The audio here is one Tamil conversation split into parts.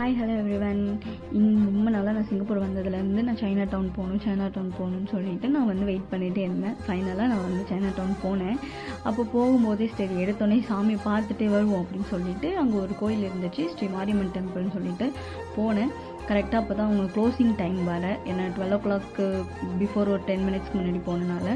Hi hello everyone. ரொம்ப நாளாக நான் சிங்கப்பூர் வந்ததுலேருந்து நான் சைனா டவுன் போகணும்னு சொல்லிட்டு நான் வந்து வெயிட் பண்ணிகிட்டே இருந்தேன். ஃபைனலாக நான் வந்து சைனா டவுன் போனேன். அப்போ போகும்போதே சரி எடுத்தோடனே சாமி பார்த்துட்டே வருவோம் அப்படின்னு சொல்லிட்டு அங்கே ஒரு கோயில் இருந்துச்சு, ஸ்ரீ மாரியம்மன் டெம்பிள்னு சொல்லிட்டு போனேன். கரெக்டாக அப்போ தான் அவங்க க்ளோசிங் டைம் வர, ஏன்னா 12 o'clock பிஃபோர் ஒரு 10 minutes முன்னாடி போனனால.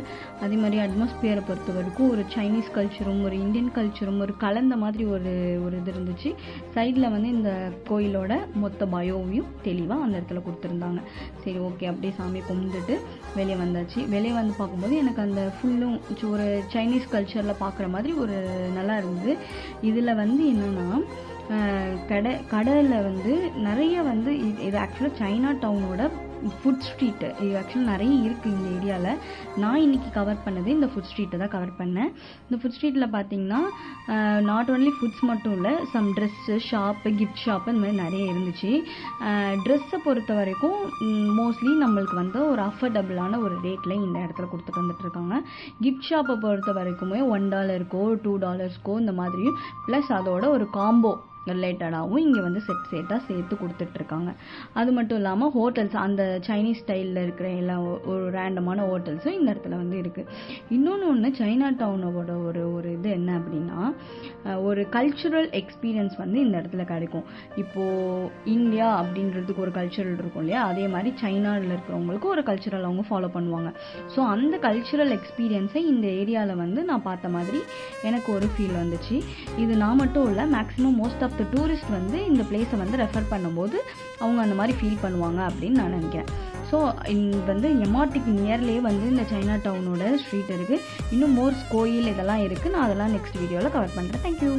அதே மாதிரி அட்மாஸ்பியரை பொறுத்த வரைக்கும் ஒரு சைனீஸ் கல்ச்சரும் ஒரு இந்தியன் கல்ச்சரும் ஒரு கலந்த மாதிரி ஒரு இது இருந்துச்சு. சைடில் வந்து இந்த கோயிலோட மொத்த பயோவையும் தெளிவாக அந்த இடத்துல கொடுத்துருந்தாங்க. சரி ஓகே, அப்படியே சாமி கும்பிட்டுட்டு வெளியே வந்தாச்சு. வெளியே வந்து பார்க்கும்போது எனக்கு அந்த ஃபுல்லும் ஒரு சைனீஸ் கல்ச்சரில் பார்க்குற மாதிரி ஒரு நல்லா இருந்தது. இதில் வந்து என்னென்னா கடையில் வந்து நிறைய வந்து இது ஆக்சுவலாக சைனா டவுனோட ஃபுட் ஸ்ட்ரீட்டு இது ஆக்சுவலாக நிறைய இருக்குது இந்த ஏரியாவில். நான் இன்றைக்கி கவர் பண்ணது இந்த ஃபுட் ஸ்ட்ரீட்டை தான் கவர் பண்ணேன். இந்த ஃபுட் ஸ்ட்ரீட்டில் பார்த்தீங்கன்னா நாட் ஓன்லி ஃபுட்ஸ் மட்டும் இல்லை, some dress shop, gift shop இந்த மாதிரி நிறைய இருந்துச்சு. ட்ரெஸ்ஸை பொறுத்த வரைக்கும் மோஸ்ட்லி நம்மளுக்கு வந்து ஒரு அஃபோர்டபுளான ஒரு ரேட்டில் இந்த இடத்துல கொடுத்துட்டு வந்துட்டுருக்காங்க. கிஃப்ட் ஷாப்பை பொறுத்த வரைக்குமே $1 $2 இந்த மாதிரியும் ப்ளஸ் அதோட ஒரு காம்போ ரிலேட்டடாகவும் இங்கே வந்து செட்டாக சேர்த்து கொடுத்துட்ருக்காங்க. அது மட்டும் இல்லாமல் ஹோட்டல்ஸ், அந்த சைனீஸ் ஸ்டைலில் இருக்கிற எல்லா ஒரு ரேண்டமான ஹோட்டல்ஸும் இந்த இடத்துல வந்து இருக்குது. இன்னொன்று சைனா டவுனோட ஒரு இது என்ன அப்படின்னா, ஒரு கல்ச்சுரல் எக்ஸ்பீரியன்ஸ் வந்து இந்த இடத்துல கிடைக்கும். இப்போது இந்தியா அப்படின்றதுக்கு ஒரு கல்ச்சுரல் இருக்கும் இல்லையா, அதே மாதிரி சைனாவில் இருக்கிறவங்களுக்கு ஒரு கல்ச்சுரல் அவங்க ஃபாலோ பண்ணுவாங்க. ஸோ அந்த கல்ச்சுரல் எக்ஸ்பீரியன்ஸை இந்த ஏரியாவில் வந்து நான் பார்த்த மாதிரி எனக்கு ஒரு ஃபீல் வந்துச்சு. இது நான் மட்டும் இல்லை, maximum most of the tourist வந்து இந்த பிளேஸை வந்து ரெஃபர் பண்ணும்போது அவங்க அந்த மாதிரி ஃபீல் பண்ணுவாங்க அப்படின்னு நான் நினைக்கிறேன். ஸோ வந்து எம்ஆர்டிக்கு நியர்லேயே வந்து இந்த சைனா டவுனோட ஸ்ட்ரீட் இருக்குது. இன்னும் மோர்ஸ் கோயில் இதெல்லாம் இருக்குது. நான் அதெல்லாம் நெக்ஸ்ட் வீடியோவில் கவர் பண்ணுறேன். தேங்க்யூ.